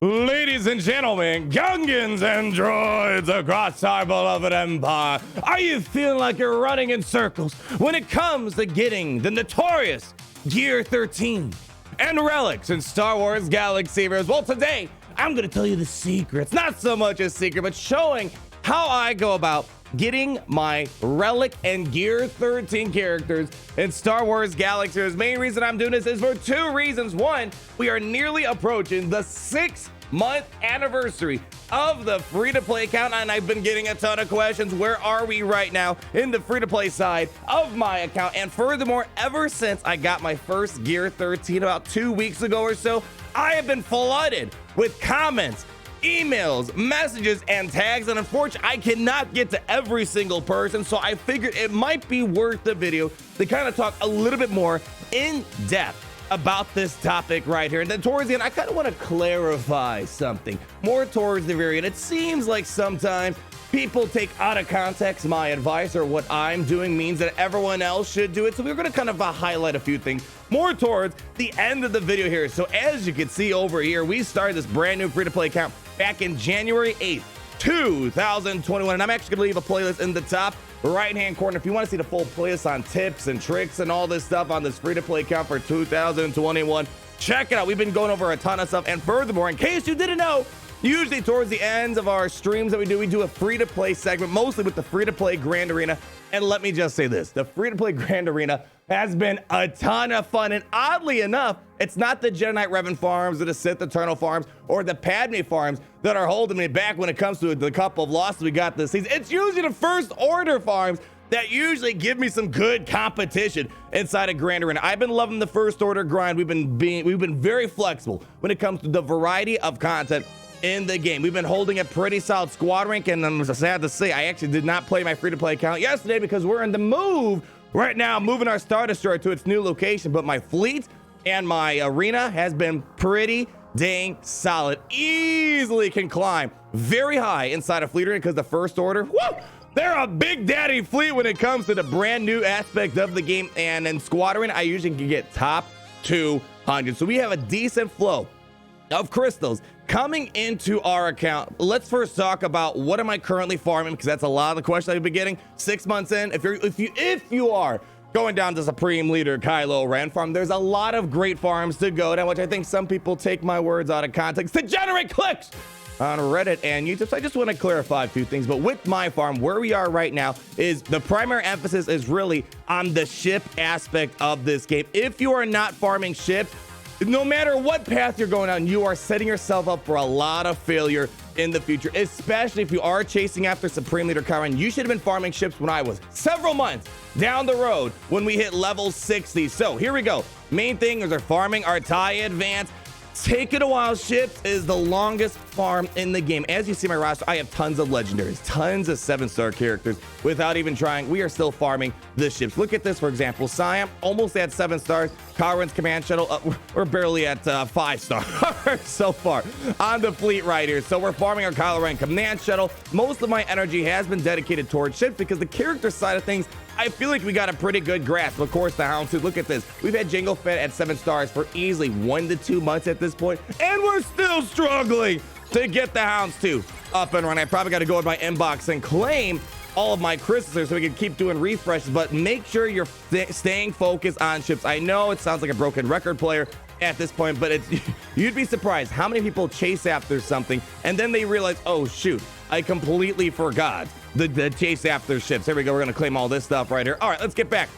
Ladies and gentlemen, Gungans and droids across our beloved empire, are you feeling like you're running in circles when it comes to getting the notorious Gear 13 and Relics in Star Wars Galaxy Heroes? Well, today, I'm going to tell you the secrets. Not so much a secret, but showing how I go about getting my Relic and Gear 13 characters in Star Wars Galaxy Heroes. Main reason I'm doing this is for two reasons. One, we are nearly approaching the 6-month anniversary of the free-to-play account, and I've been getting a ton of questions. Where are we right now in the free-to-play side of my account? And furthermore, ever since I got my first Gear 13 about 2 weeks ago or so, I have been flooded with comments, emails, messages, and tags, and unfortunately I cannot get to every single person, so I figured it might be worth the video to kind of talk a little bit more in depth about this topic right here. And then towards the end, I kind of want to clarify something more towards the very end. It seems like sometimes people take out of context my advice, or what I'm doing means that everyone else should do it. So we're going to kind of highlight a few things more towards the end of the video here. So as you can see over here, we started this brand new free-to-play account back in January 8th, 2021. And I'm actually going to leave a playlist in the top right-hand corner if you want to see the full playlist on tips and tricks and all this stuff on this free-to-play account for 2021. Check it out. We've been going over a ton of stuff. And furthermore, in case you didn't know, usually towards the ends of our streams that we do a free-to-play segment, mostly with the free-to-play Grand Arena. And let me just say this, the free-to-play Grand Arena has been a ton of fun. And oddly enough, it's not the Jedi Knight Revan farms or the Sith Eternal farms or the Padme farms that are holding me back when it comes to the couple of losses we got this season. It's usually the First Order farms that usually give me some good competition inside of Grand Arena. I've been loving the First Order grind. We've been very flexible when it comes to the variety of content in the game. We've been holding a pretty solid squad rank, and I'm sad to say I actually did not play my free-to-play account yesterday because we're in the move right now, moving our Star Destroyer to its new location. But my fleet and my arena has been pretty dang solid. Easily can climb very high inside of fleet arena because the First Order, woo, they're a big daddy fleet when it comes to the brand new aspect of the game. And in squad arena, I usually can get top 200. So we have a decent flow of crystals coming into our account. Let's first talk about what am I currently farming, because that's a lot of the questions I've been getting 6 months in. If you are going down to Supreme Leader Kylo Ren farm, there's a lot of great farms to go down, which I think some people take my words out of context to generate clicks on Reddit and YouTube. So I just want to clarify a few things. But with my farm, where we are right now is the primary emphasis is really on the ship aspect of this game. If you are not farming ships, no matter what path you're going on, you are setting yourself up for a lot of failure in the future, especially if you are chasing after Supreme Leader Kylo Ren. You should have been farming ships when I was several months down the road when we hit level 60. So here we go. Main thing is we're farming our TIE Advance. Taking a while ships is the longest farm in the game. As you see my roster, I have tons of legendaries, tons of 7-star characters. Without even trying, we are still farming the ships. Look at this, for example. Siam almost at 7 stars. Kylo Ren's command shuttle, we're barely at 5 stars so far on the fleet right here. So we're farming our Kylo Ren command shuttle. Most of my energy has been dedicated towards ships because the character side of things, I feel like we got a pretty good grasp. Of course, the Houndstooth, look at this. We've had Jango Fett at 7 stars for easily 1 to 2 months at this point, and we're still struggling to get the Houndstooth up and running. I probably got to go in my inbox and claim all of my crystals so we can keep doing refreshes, but make sure you're staying focused on ships. I know it sounds like a broken record player at this point, but you'd be surprised how many people chase after something and then they realize, oh shoot, I completely forgot the chase after ships. Here we go. We're going to claim all this stuff right here. All right, let's get back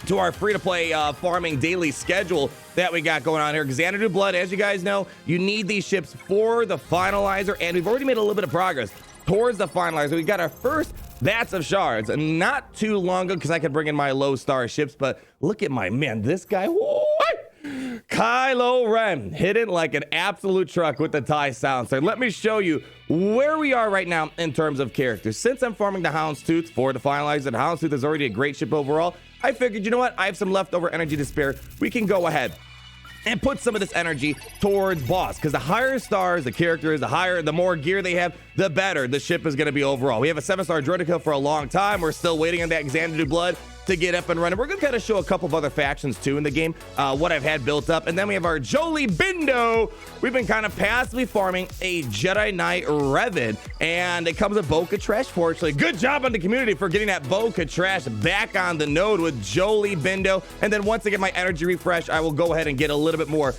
to our free-to-play farming daily schedule that we got going on here. Xanadu Blood, as you guys know, you need these ships for the finalizer, and we've already made a little bit of progress towards the finalizer. We got our first bats of shards not too long ago because I could bring in my low star ships, but look at my man, this guy. What? Kylo Ren hidden like an absolute truck with the TIE silencer. Let me show you where we are right now in terms of characters. Since I'm farming the Houndstooth for the finalizer, the Houndstooth is already a great ship overall. I figured, you know what? I have some leftover energy to spare. We can go ahead and put some of this energy towards boss, because the higher stars the character is, the more gear they have, the better the ship is going to be overall. We have a 7-star droid to kill for a long time. We're still waiting on that Xanadu Blood. to get up and running. We're going to kind of show a couple of other factions too in the game, what I've had built up. And then we have our Jolie Bindo. We've been kind of passively farming a Jedi Knight Revan, and it comes with Boca Trash, fortunately. Good job on the community for getting that Boca Trash back on the node with Jolie Bindo. And then once I get my energy refresh, I will go ahead and get a little bit more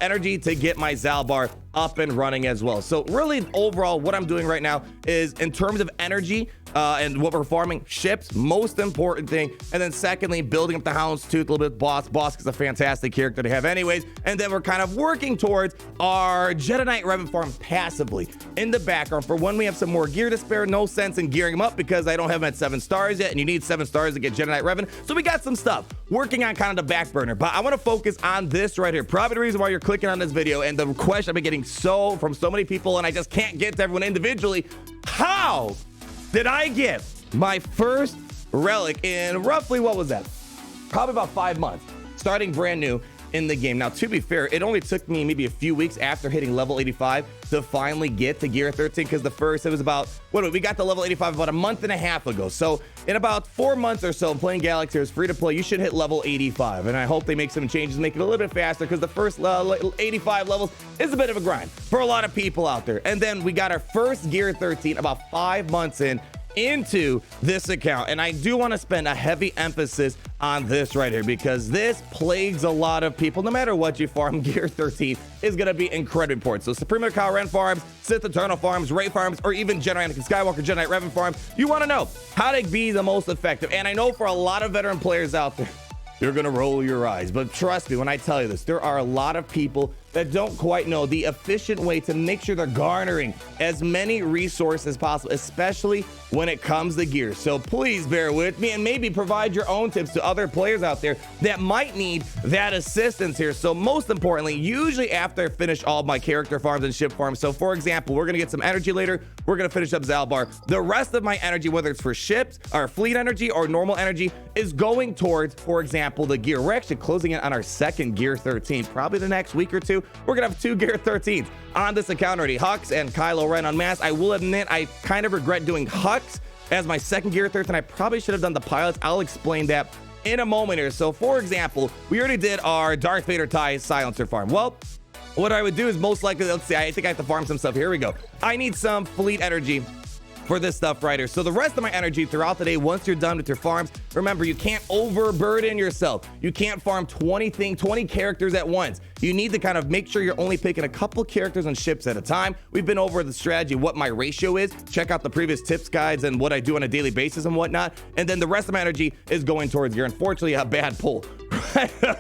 energy to get my Zalbar up and running as well. So really overall what I'm doing right now is, in terms of energy and what we're farming, ships, most important thing, and then secondly building up the Houndstooth a little bit. Bosk is a fantastic character to have anyways, and then we're kind of working towards our Jedi Knight Revan farm passively in the background for when we have some more gear to spare. No sense in gearing them up because I don't have them at 7 stars yet, and you need 7 stars to get Jedi Knight Revan. So we got some stuff working on kind of the back burner, but I want to focus on this right here. Probably the reason why you're clicking on this video, and the question I've been getting from so many people, and I just can't get to everyone individually. How did I get my first relic in roughly, what was that? Probably about 5 months, starting brand new in the game. Now, to be fair, it only took me maybe a few weeks after hitting level 85 to finally get to gear 13, because the first, it was about, we got to level 85 about a month and a half ago. So in about 4 months or so playing Galaxy, it's free to play, you should hit level 85, and I hope they make some changes, make it a little bit faster, because the first 85 levels is a bit of a grind for a lot of people out there. And then we got our first gear 13 about 5 months into this account, and I do want to spend a heavy emphasis on this right here, because this plagues a lot of people. No matter what you farm, gear 13 is going to be incredibly important. So Supreme Kylo Ren farms, Sith Eternal farms, Rey farms, or even Jedi Anakin Skywalker, Jedi Knight Revan farms, you want to know how to be the most effective. And I know for a lot of veteran players out there, you're gonna roll your eyes, but trust me when I tell you this, there are a lot of people that don't quite know the efficient way to make sure they're garnering as many resources as possible, especially when it comes to gear. So please bear with me and maybe provide your own tips to other players out there that might need that assistance here. So most importantly, usually after I finish all of my character farms and ship farms, so for example, we're gonna get some energy later, we're gonna finish up Zalbar. The rest of my energy, whether it's for ships or fleet energy or normal energy, is going towards, for example, the gear. We're actually closing in on our second gear 13, probably the next week or two. We're gonna have 2 gear 13s on this account already. Hux and Kylo Ren Unmasked. I will admit I kind of regret doing Hux as my second gear 13. I probably should have done the pilots. I'll explain that in a moment here. So for example, we already did our Darth Vader TIE silencer farm. Well, what I would do is most likely, let's see, I think I have to farm some stuff. Here we go. I need some fleet energy for this stuff right here. So the rest of my energy throughout the day, once you're done with your farms, remember, you can't overburden yourself. You can't farm 20 characters at once. You need to kind of make sure you're only picking a couple characters and ships at a time. We've been over the strategy, what my ratio is. Check out the previous tips guides and what I do on a daily basis and whatnot. And then the rest of my energy is going towards gear. Unfortunately, a bad pull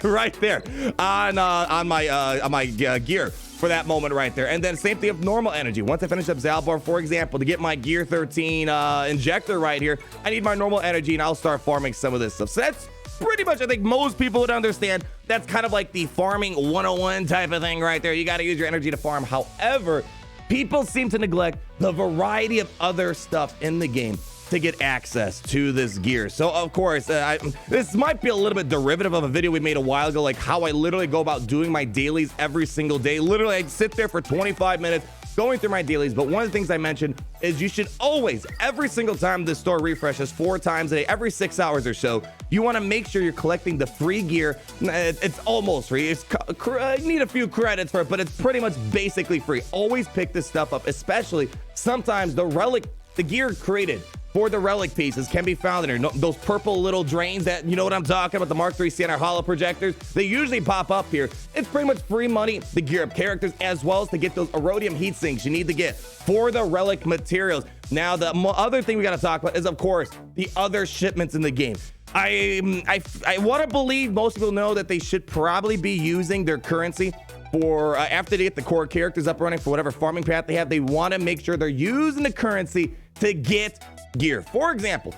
right there on my gear for that moment right there. And then same thing of normal energy. Once I finish up Zalbar, for example, to get my gear 13 injector right here, I need my normal energy, and I'll start farming some of this stuff. So that's pretty much, I think most people would understand, that's kind of like the farming 101 type of thing right there. You got to use your energy to farm. However, people seem to neglect the variety of other stuff in the game to get access to this gear. So of course, this might be a little bit derivative of a video we made a while ago, like how I literally go about doing my dailies every single day. Literally, I sit there for 25 minutes going through my dailies. But one of the things I mentioned is you should always, every single time the store refreshes 4 times a day, every 6 hours or so, you want to make sure you're collecting the free gear. It's almost free. You need a few credits for it, but it's pretty much basically free. Always pick this stuff up, especially sometimes the gear created for the relic pieces can be found in there. Those purple little drains that, you know what I'm talking about, the Mark III CNR holo projectors, they usually pop up here. It's pretty much free money to gear up characters, as well as to get those Erodium heat sinks you need to get for the relic materials. Now, the other thing we got to talk about is, of course, the other shipments in the game. I want to believe most people know that they should probably be using their currency for after they get the core characters up running for whatever farming path they have. They want to make sure they're using the currency to get gear. For example,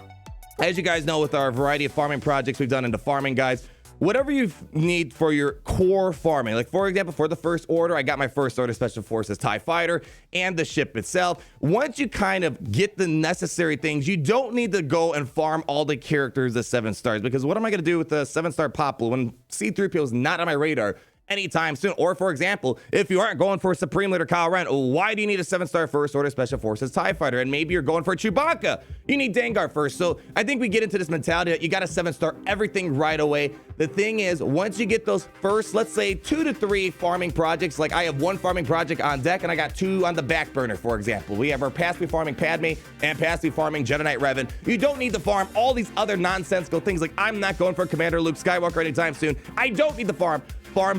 as you guys know, with our variety of farming projects we've done into farming guides, whatever you need for your core farming, like for example, for the First Order, I got my First Order Special Forces TIE Fighter and the ship itself. Once you kind of get the necessary things, you don't need to go and farm all the characters the 7 stars, because what am I going to do with the 7-star Pop Blue when C-3PO is not on my radar anytime soon. Or for example, if you aren't going for a Supreme Leader Kyle Ren, why do you need a 7-star First Order Special Forces TIE Fighter? And maybe you're going for Chewbacca, you need Dengar first. So I think we get into this mentality that you got a 7-star everything right away. The thing is, once you get those first, let's say 2 to 3 farming projects, like I have 1 farming project on deck and I got 2 on the back burner, for example. We have our passively farming Padme and passively farming Jedi Knight Revan. You don't need to farm all these other nonsensical things, like I'm not going for Commander Luke Skywalker anytime soon. I don't need to farm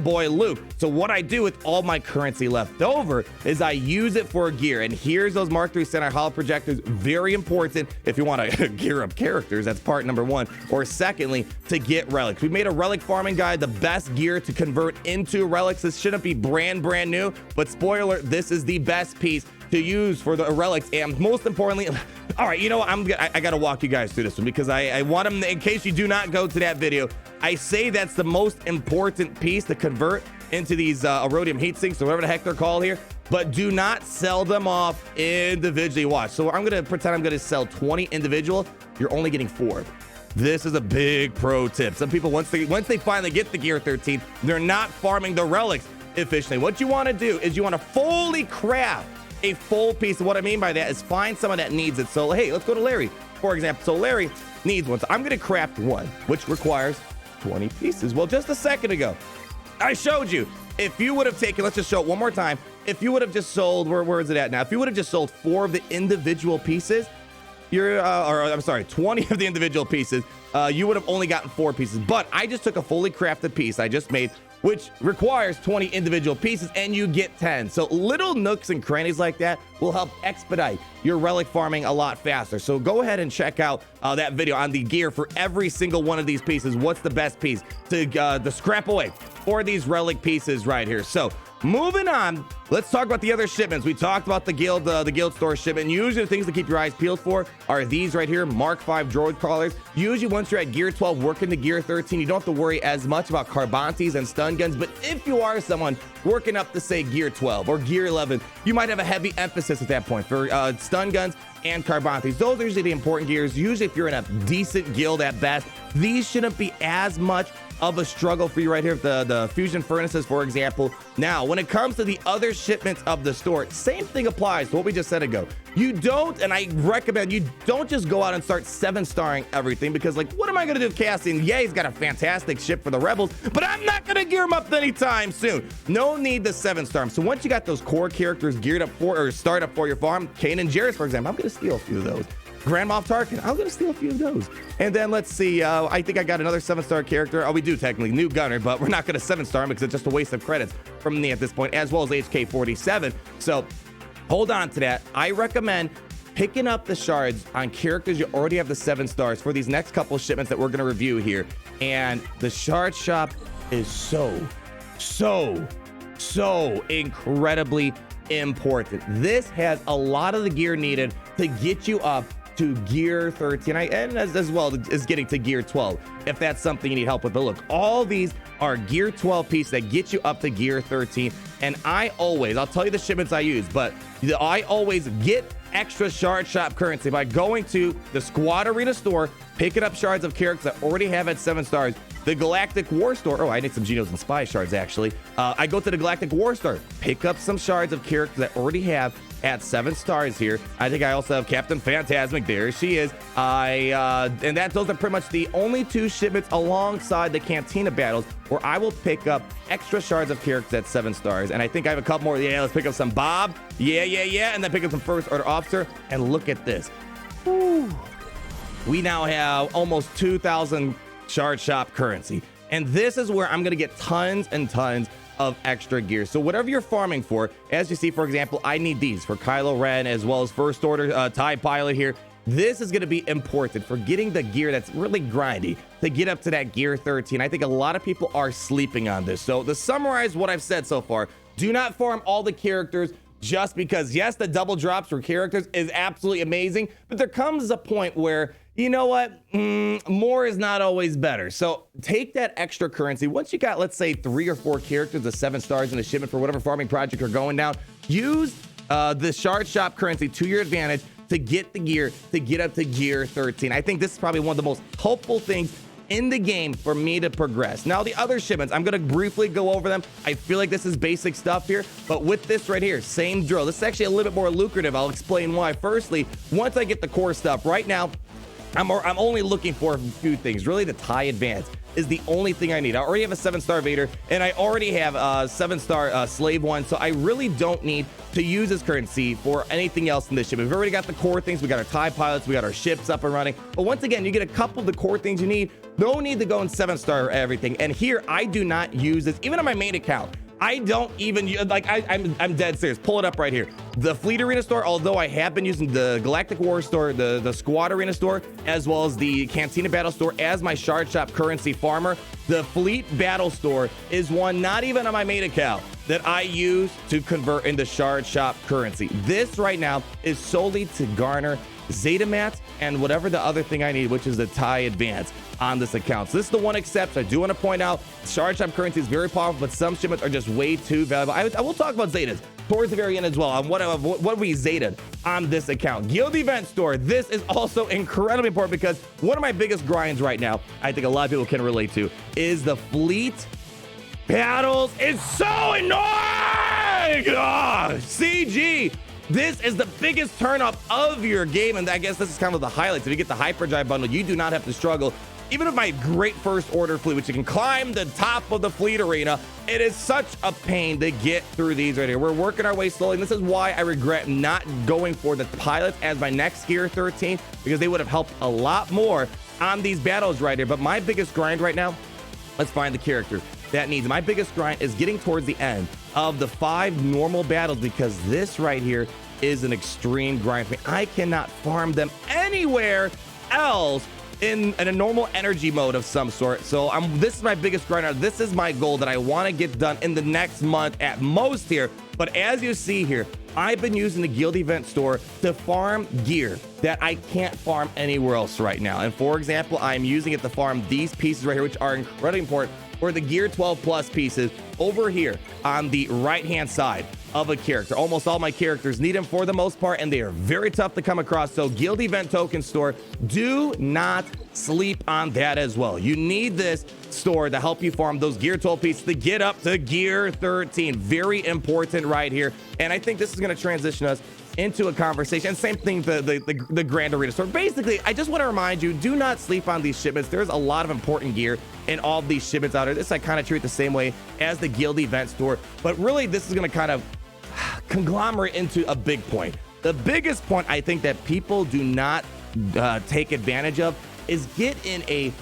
Boy Luke. So what I do with all my currency left over is I use it for gear. And here's those Mark III center holo projectors. Very important if you want to gear up characters. That's part number 1. Or secondly, to get relics. We made a relic farming guide, the best gear to convert into relics. This shouldn't be brand new, but spoiler, this is the best piece to use for the relics. And most importantly, all right, you know what? I gotta walk you guys through this one because I want them, in case you do not go to that video, I say that's the most important piece to convert into these Erodium heat sinks or whatever the heck they're called here, but do not sell them off individually. Watch. So I'm gonna pretend I'm gonna sell 20 individual. You're only getting 4. This is a big pro tip. Some people, once they finally get the Gear 13, they're not farming the relics efficiently. What you want to do is you want to fully craft a full piece. What I mean by that is find someone that needs it. So hey, let's go to Larry, for example. So Larry needs one. So I'm going to craft one, which requires 20 pieces. Well, just a second ago, I showed you. If you would have taken, let's just show it one more time. If you would have just sold, where is it at now? If you would have just sold 4 of the individual pieces, I'm sorry, 20 of the individual pieces, you would have only gotten 4 pieces. But I just took a fully crafted piece I just made, which requires 20 individual pieces, and you get 10. So little nooks and crannies like that will help expedite your relic farming a lot faster. So go ahead and check out that video on the gear for every single one of these pieces. What's the best piece to scrap away for these relic pieces right here? So moving on, let's talk about the other shipments. We talked about the guild store shipment. Usually the things to keep your eyes peeled for are these right here, Mark V droid crawlers. Usually once you're at gear 12 working to gear 13, you don't have to worry as much about carbantes and stun guns. But if you are someone working up to say gear 12 or gear 11, you might have a heavy emphasis at that point for stun guns and carbantes. Those are usually the important gears. Usually if you're in a decent guild at best, these shouldn't be as much of a struggle for you right here. The fusion furnaces, for example. Now, when it comes to the other shipments of the store, same thing applies to what we just said ago. You don't, and I recommend you don't just go out and start 7-starring everything, because like, what am I gonna do with Cassian? Yeah, he's got a fantastic ship for the rebels, but I'm not gonna gear him up anytime soon. No need to 7-star him. So once you got those core characters geared up for, or start up for your farm, Kanan Jarrus, for example, I'm gonna steal a few of those. Grand Moff Tarkin, I'm gonna steal a few of those. And then let's see, I think I got another 7-star character. Oh, we do technically, New Gunner, but we're not gonna 7-star him because it's just a waste of credits from me at this point, as well as HK-47. So hold on to that. I recommend picking up the shards on characters you already have the 7 stars for these next couple shipments that we're gonna review here. And the shard shop is so incredibly important. This has a lot of the gear needed to get you up to gear 13, and as well as getting to gear 12, if that's something you need help with. But look, all these are gear 12 pieces that get you up to gear 13. And I'll tell you the shipments I use, but I always get extra shard shop currency by going to the Squad Arena store, picking up shards of characters that already have at 7 stars. The Galactic War Store. Oh, I need some Genos and Spy shards, actually. I go to the Galactic War Store, pick up some shards of characters that already have at 7 stars here. I think I also have Captain Phantasmic. There she is. And those are pretty much the only 2 shipments alongside the Cantina battles where I will pick up extra shards of characters at 7 stars. And I think I have a couple more. Yeah, let's pick up some Bob. Yeah. And then pick up some First Order Officer. And look at this. Whew. We now have almost 2,000 shard shop currency, and this is where I'm gonna get tons and tons of extra gear. So whatever you're farming for, as you see, for example, I need these for Kylo Ren as well as First Order TIE Pilot here. This is gonna be important for getting the gear that's really grindy to get up to that gear 13. I think a lot of people are sleeping on this. So to summarize what I've said so far, do not farm all the characters just because. Yes, the double drops for characters is absolutely amazing, but there comes a point where, you know what, more is not always better. So take that extra currency. Once you got, let's say, 3 or 4 characters, the 7 stars in the shipment for whatever farming project you're going down, use the shard shop currency to your advantage to get the gear, to get up to gear 13. I think this is probably one of the most helpful things in the game for me to progress. Now, the other shipments, I'm going to briefly go over them. I feel like this is basic stuff here, but with this right here, same drill. This is actually a little bit more lucrative. I'll explain why. Firstly, once I get the core stuff, right now, I'm only looking for a few things. Really, the TIE Advance is the only thing I need. I already have a 7-star Vader, and I already have a 7-star Slave 1, so I really don't need to use this currency for anything else in this ship. We've already got the core things. We got our TIE pilots. We got our ships up and running. But once again, you get a couple of the core things you need. No need to go in 7-star everything. And here, I do not use this, even on my main account. I don't even, like, I'm dead serious. Pull it up right here. The Fleet Arena store, although I have been using the Galactic War store, the Squad Arena store, as well as the Cantina Battle store as my Shard Shop currency farmer, the Fleet Battle store is one not even on my main account that I use to convert into Shard Shop currency. This right now is solely to garner Zeta mats and whatever the other thing I need, which is the TIE Advance on this account. So this is the one exception. I do want to point out Shard Shop currency is very powerful, but some shipments are just way too valuable. I will talk about Zetas towards the very end as well on what we Zetaed on this account. Guild Event Store. This is also incredibly important because one of my biggest grinds right now, I think a lot of people can relate to, is the fleet battles. It's so annoying! CG! This is the biggest turn up of your game, and I guess this is kind of the highlights. If you get the Hyperdrive bundle, you do not have to struggle. Even with my great first order fleet, which you can climb the top of the fleet arena, it is such a pain to get through these right here. We're working our way slowly, and this is why I regret not going for the pilots as my next Gear 13, because they would have helped a lot more on these battles right here. But my biggest grind right now, let's find the character that needs. My biggest grind is getting towards the end of the 5 normal battles, because this right here is an extreme grind for me. I cannot farm them anywhere else in a normal energy mode of some sort. So this is my biggest grind. This is my goal that I want to get done in the next month at most here. But as you see here, I've been using the Guild Event Store to farm gear that I can't farm anywhere else right now. And for example, I'm using it to farm these pieces right here, which are incredibly important, or the Gear 12 Plus pieces over here on the right-hand side of a character. Almost all my characters need them for the most part, and they are very tough to come across. So Guild Event Token Store, do not sleep on that as well. You need this store to help you farm those Gear 12 pieces to get up to Gear 13. Very important right here. And I think this is going to transition us into a conversation. Same thing, the Grand Arena store. Basically, I just want to remind you, do not sleep on these shipments. There's a lot of important gear in all of these shipments out there. This I kind of treat the same way as the Guild Event Store, but really this is going to kind of conglomerate into a big point. The biggest point I think that people do not take advantage of is get in a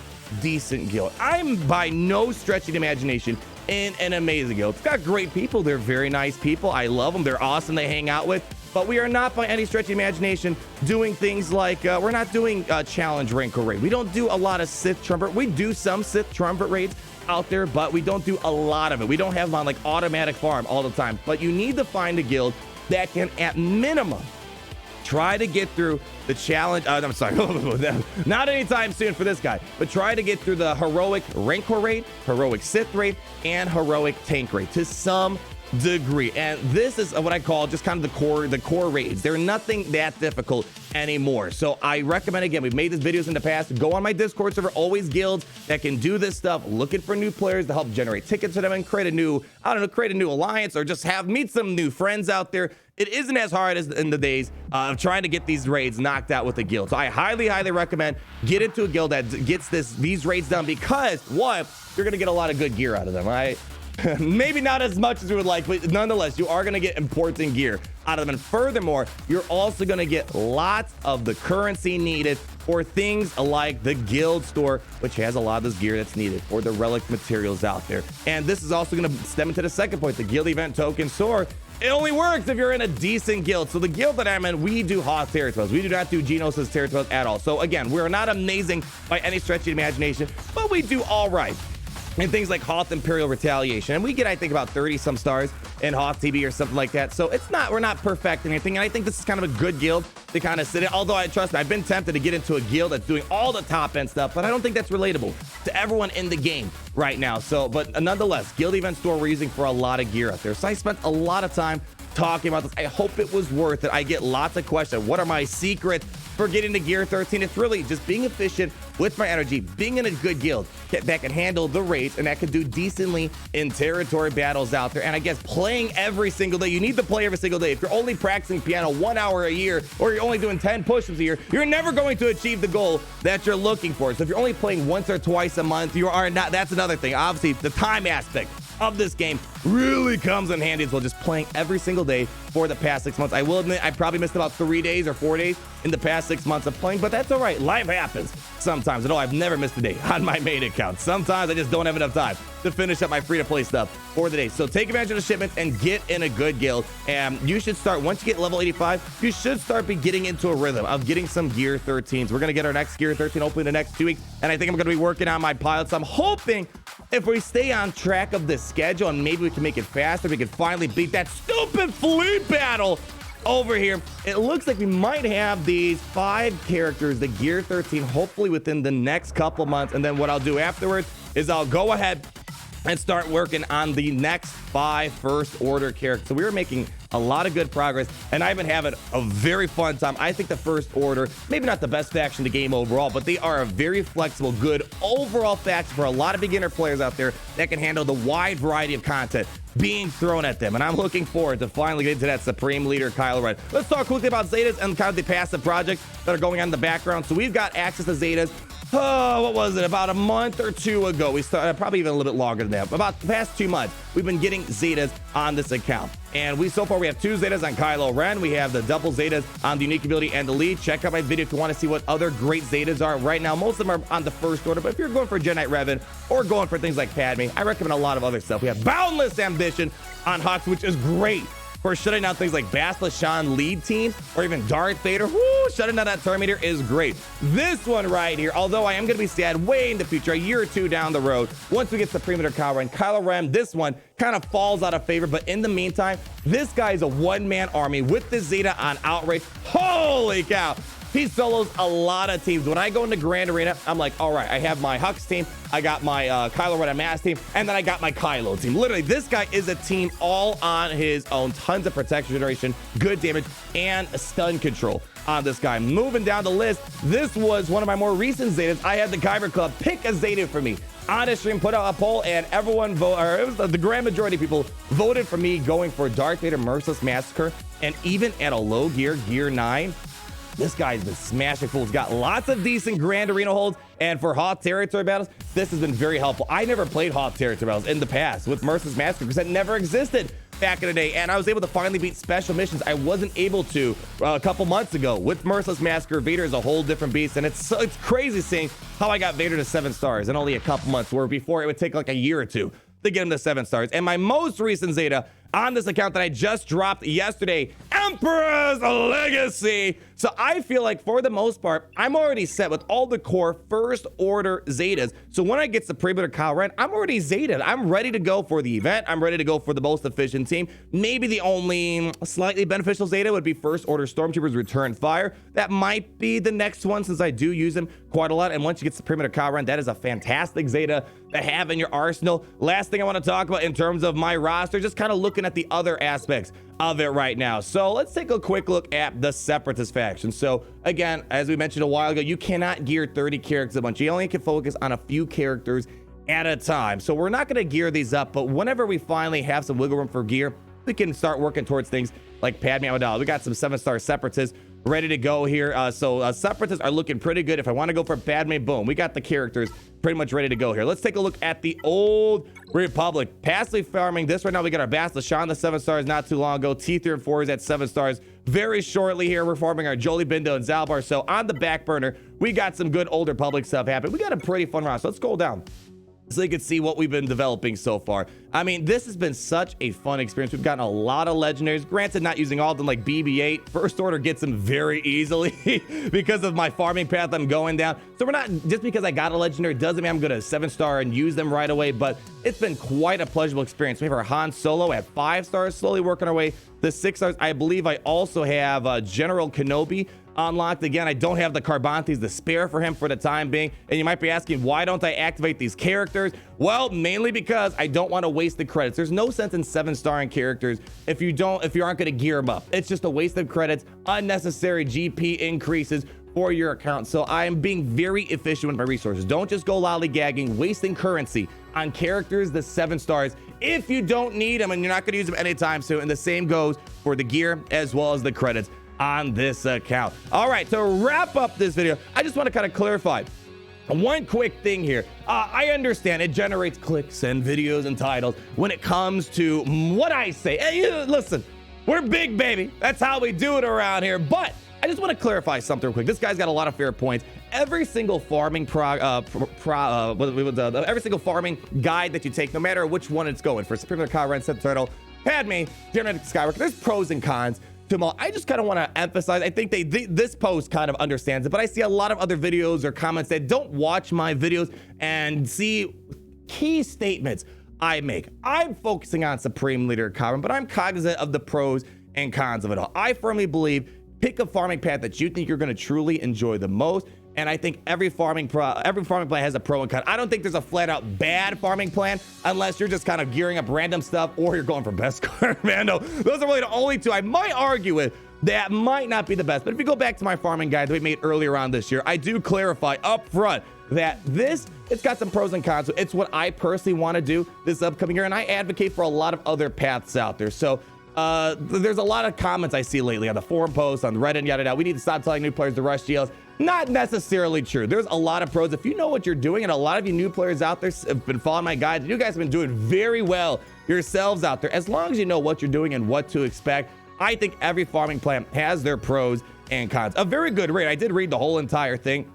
decent guild. I'm by no stretch of the imagination in an amazing guild. It's got great people. They're very nice people. I love them. They're awesome to hang out with. But we are not by any stretch of the imagination doing things like, we're not doing challenge rank or raid. We don't do a lot of Sith trumpet. We do some Sith trumpet raids out there, but we don't do a lot of it. We don't have them on like automatic farm all the time. But you need to find a guild that can, at minimum, try to get through the challenge. I'm sorry, not anytime soon for this guy, but try to get through the heroic Rancor raid, heroic Sith raid, and heroic tank raid to some degree. And this is what I call just kind of the core raids. They're nothing that difficult anymore. So I recommend, again, we've made these videos in the past, go on my Discord server, always guilds that can do this stuff, looking for new players to help generate tickets for them and create a new, create a new alliance, or just meet some new friends out there. It isn't as hard as in the days of trying to get these raids knocked out with a guild. So I highly recommend get into a guild that gets these raids done, because one, you're gonna get a lot of good gear out of them, right? Maybe not as much as we would like, but nonetheless, you are going to get important gear out of them. And furthermore, you're also going to get lots of the currency needed for things like the guild store, which has a lot of this gear that's needed, or the relic materials out there. And this is also going to stem into the second point, the Guild Event Token Store. It only works if you're in a decent guild. So the guild that I'm in, we do Hoth territories. We do not do Genos' territories at all. So again, we're not amazing by any stretch of the imagination, but we do all right and things like Hoth Imperial Retaliation. And we get, I think, about 30 some stars in Hoth TB or something like that. So we're not perfect in anything. And I think this is kind of a good guild to kind of sit in. Although trust me, I've been tempted to get into a guild that's doing all the top end stuff, but I don't think that's relatable to everyone in the game right now. So, but nonetheless, Guild Event Store we're using for a lot of gear out there. So I spent a lot of time talking about this. I hope it was worth it. I get lots of questions. What are my secrets for getting to gear 13? It's really just being efficient with my energy, being in a good guild that can handle the raids and that can do decently in territory battles out there. And I guess playing every single day. You need to play every single day. If you're only practicing piano 1 hour a year, or you're only doing 10 push-ups a year, you're never going to achieve the goal that you're looking for. So if you're only playing once or twice a month, you are not. That's another thing. Obviously, the time aspect of this game really comes in handy as well, just playing every single day for the past 6 months. I will admit I probably missed about 3 days or 4 days in the past 6 months of playing, but that's all right. Life happens sometimes. I know I've never missed a day on my main account. Sometimes I just don't have enough time to finish up my free-to-play stuff for the day. So take advantage of the shipments and get in a good guild. And you should start, once you get level 85, you should start getting into a rhythm of getting some gear 13s. We're going to get our next gear 13 hopefully in the next 2 weeks. And I think I'm going to be working on my pilots. I'm hoping if we stay on track of this schedule and maybe we can make it faster, we can finally beat that stupid fleet battle over here. It looks like we might have these 5 characters, the gear 13, hopefully within the next couple months. And then what I'll do afterwards is I'll go ahead and start working on the next 5 first order characters. So we were making a lot of good progress, and I've been having a very fun time. I think the first order, maybe not the best faction in the game overall, but they are a very flexible, good overall faction for a lot of beginner players out there that can handle the wide variety of content being thrown at them. And I'm looking forward to finally getting to that Supreme Leader, Kylo Ren. Let's talk quickly about Zetas and kind of the passive projects that are going on in the background. So we've got access to Zetas. What was it? About a month or 2 ago. We started, probably even a little bit longer than that. About the past 2 months, we've been getting Zetas on this account. And so far we have 2 Zetas on Kylo Ren. We have the double Zetas on the unique ability and the lead. Check out my video if you want to see what other great Zetas are. Right now, most of them are on the first order, but if you're going for Jedi Knight Revan or going for things like Padme, I recommend a lot of other stuff. We have Boundless Ambition on Hux, which is great for shutting down things like Battlejuice lead teams or even Darth Vader. Woo, shutting down that Terminator is great. This one right here, although I am going to be sad way in the future, a year or 2 down the road, once we get Supreme Leader Kylo Ren, this one kind of falls out of favor. But in the meantime, this guy is a one-man army with the Zeta on outrage. Holy cow. He solos a lot of teams. When I go into Grand Arena, I'm like, all right, I have my Hux team, I got my Kylo Ren Mass team, and then I got my Kylo team. Literally, this guy is a team all on his own. Tons of protection generation, good damage, and stun control on this guy. Moving down the list, this was one of my more recent Zetas. I had the Kyber Club pick a Zeta for me on a stream, put out a poll, and everyone it was the grand majority of people voted for me going for Darth Vader Merciless Massacre. And even at a low gear, gear 9, this guy's been smashing fools. Got lots of decent Grand Arena holds. And for Hoth territory battles, this has been very helpful. I never played Hoth territory battles in the past with Merciless Massacre because that never existed back in the day. And I was able to finally beat special missions I wasn't able to a couple months ago with Merciless Massacre. Vader is a whole different beast. And it's crazy seeing how I got Vader to 7 stars in only a couple months, where before it would take like a year or 2 to get him to 7 stars. And my most recent Zeta on this account that I just dropped yesterday, Emperor's Legacy. So I feel like for the most part, I'm already set with all the core first order Zetas. So when I get Supreme Leader Kylo Ren, I'm already Zetaed. I'm ready to go for the event. I'm ready to go for the most efficient team. Maybe the only slightly beneficial Zeta would be first order Stormtroopers Return Fire. That might be the next one since I do use them quite a lot. And once you get Supreme Leader Kylo Ren, that is a fantastic Zeta to have in your arsenal. Last thing I want to talk about in terms of my roster, just kind of looking at the other aspects of it right now. So let's take a quick look at the Separatist faction. So again, as we mentioned a while ago, you cannot gear 30 characters a bunch. You only can focus on a few characters at a time. So we're not going to gear these up, but whenever we finally have some wiggle room for gear, we can start working towards things like Padme Amidala. We got some 7-star Separatists ready to go here. Separatists are looking pretty good. If I want to go for Padme, boom, we got the characters pretty much ready to go here. Let's take a look at the Old Republic. Passively farming this right now. We got our Bastila the 7 stars not too long ago. T3 and 4 is at 7 stars. Very shortly here, we're farming our Jolie Bindo and Zalbar. So on the back burner, we got some good Old Republic stuff happening. We got a pretty fun round. So let's scroll down so you can see what we've been developing so far. I mean, this has been such a fun experience. We've gotten a lot of legendaries. Granted, not using all of them like BB-8. First order gets them very easily because of my farming path I'm going down. So we're not, just because I got a legendary doesn't mean I'm going to 7-star and use them right away, but it's been quite a pleasurable experience. We have our Han Solo at 5 stars, slowly working our way to 6 stars. I believe I also have General Kenobi unlocked. Again, I don't have the Carbontes to spare for him for the time being. And you might be asking, why don't I activate these characters? Well, mainly because I don't want to waste the credits. There's no sense in 7-starring characters if you aren't going to gear them up. It's just a waste of credits, unnecessary GP increases for your account. So I am being very efficient with my resources. Don't just go lollygagging, wasting currency on characters, the 7 stars, if you don't need them and you're not going to use them anytime soon. And the same goes for the gear as well as the credits on this account. All right, to wrap up this video, I just want to kind of clarify one quick thing here. I understand it generates clicks and videos and titles when it comes to what I say. Hey, listen, we're big, baby. That's how we do it around here. But I just want to clarify something real quick. This guy's got a lot of fair points. Every single farming every single farming guide that you take, no matter which one it's going for, Supreme Ren, Set Turtle, Padme, Genetic Skywalker, there's pros and cons to them all. I just kind of want to emphasize, I think this post kind of understands it, but I see a lot of other videos or comments that don't watch my videos and see key statements I make. I'm focusing on Supreme Leader Kyron, but I'm cognizant of the pros and cons of it all. I firmly believe pick a farming path that you think you're going to truly enjoy the most. And I think every farming plan has a pro and con. I don't think there's a flat out bad farming plan unless you're just kind of gearing up random stuff or you're going for best commando. Those are really the only two I might argue with. That might not be the best. But if you go back to my farming guide that we made earlier on this year, I do clarify up front that it's got some pros and cons. So it's what I personally want to do this upcoming year. And I advocate for a lot of other paths out there. So there's a lot of comments I see lately on the forum posts, on Reddit, yada yada. We need to stop telling new players to rush GLs. Not necessarily true. There's a lot of pros. If you know what you're doing, and a lot of you new players out there have been following my guides, you guys have been doing very well yourselves out there. As long as you know what you're doing and what to expect, I think every farming plan has their pros and cons. A very good rate. I did read the whole entire thing.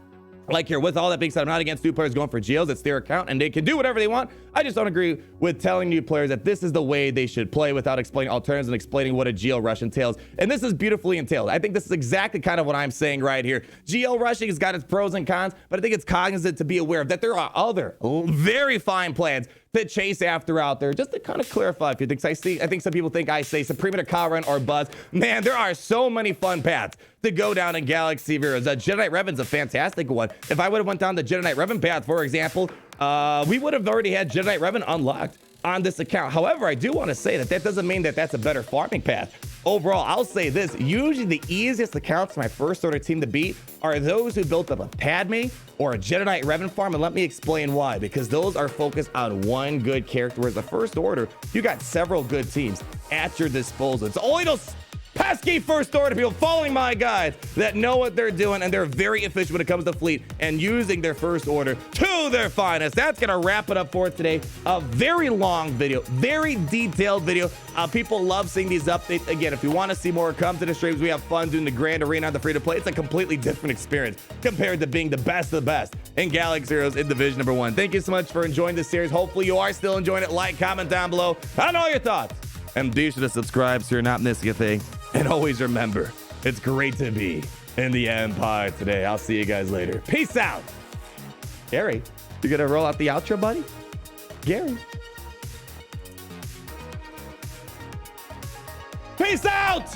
Like here, with all that being said, I'm not against new players going for GLs. It's their account and they can do whatever they want. I just don't agree with telling new players that this is the way they should play without explaining alternatives and explaining what a GL rush entails. And this is beautifully entailed. I think this is exactly kind of what I'm saying right here. GL rushing has got its pros and cons, but I think it's cognizant to be aware of that there are other very fine plans to chase after out there. Just to kind of clarify a few things. I think some people think I say Supreme to Karen or Buzz. Man, there are so many fun paths to go down in Galaxy of Heroes. Jedi Knight Revan's a fantastic one. If I would have went down the Jedi Knight Revan path, for example, we would have already had Jedi Knight Revan unlocked on this account. However, I do want to say that doesn't mean that that's a better farming path. Overall, I'll say this, usually the easiest accounts for my first order team to beat are those who built up a Padme or a Jedi Knight Revan farm, and let me explain why. Because those are focused on one good character, whereas the first order, you got several good teams at your disposal. It's only those pesky first order people following my guides that know what they're doing, and they're very efficient when it comes to fleet and using their first order to their finest. That's gonna wrap it up for today. A very long video, very detailed video. People love seeing these updates. Again, if you want to see more, come to the streams. We have fun doing the Grand Arena on the free to play. It's a completely different experience compared to being the best of the best in Galaxy Heroes in Division number 1. Thank you so much for enjoying this series. Hopefully you are still enjoying it. Like, comment down below on all your thoughts, and be sure to subscribe so you're not missing a thing. And always remember, it's great to be in the Empire today. I'll see you guys later. Peace out. Gary, you gonna roll out the outro, buddy? Gary. Peace out.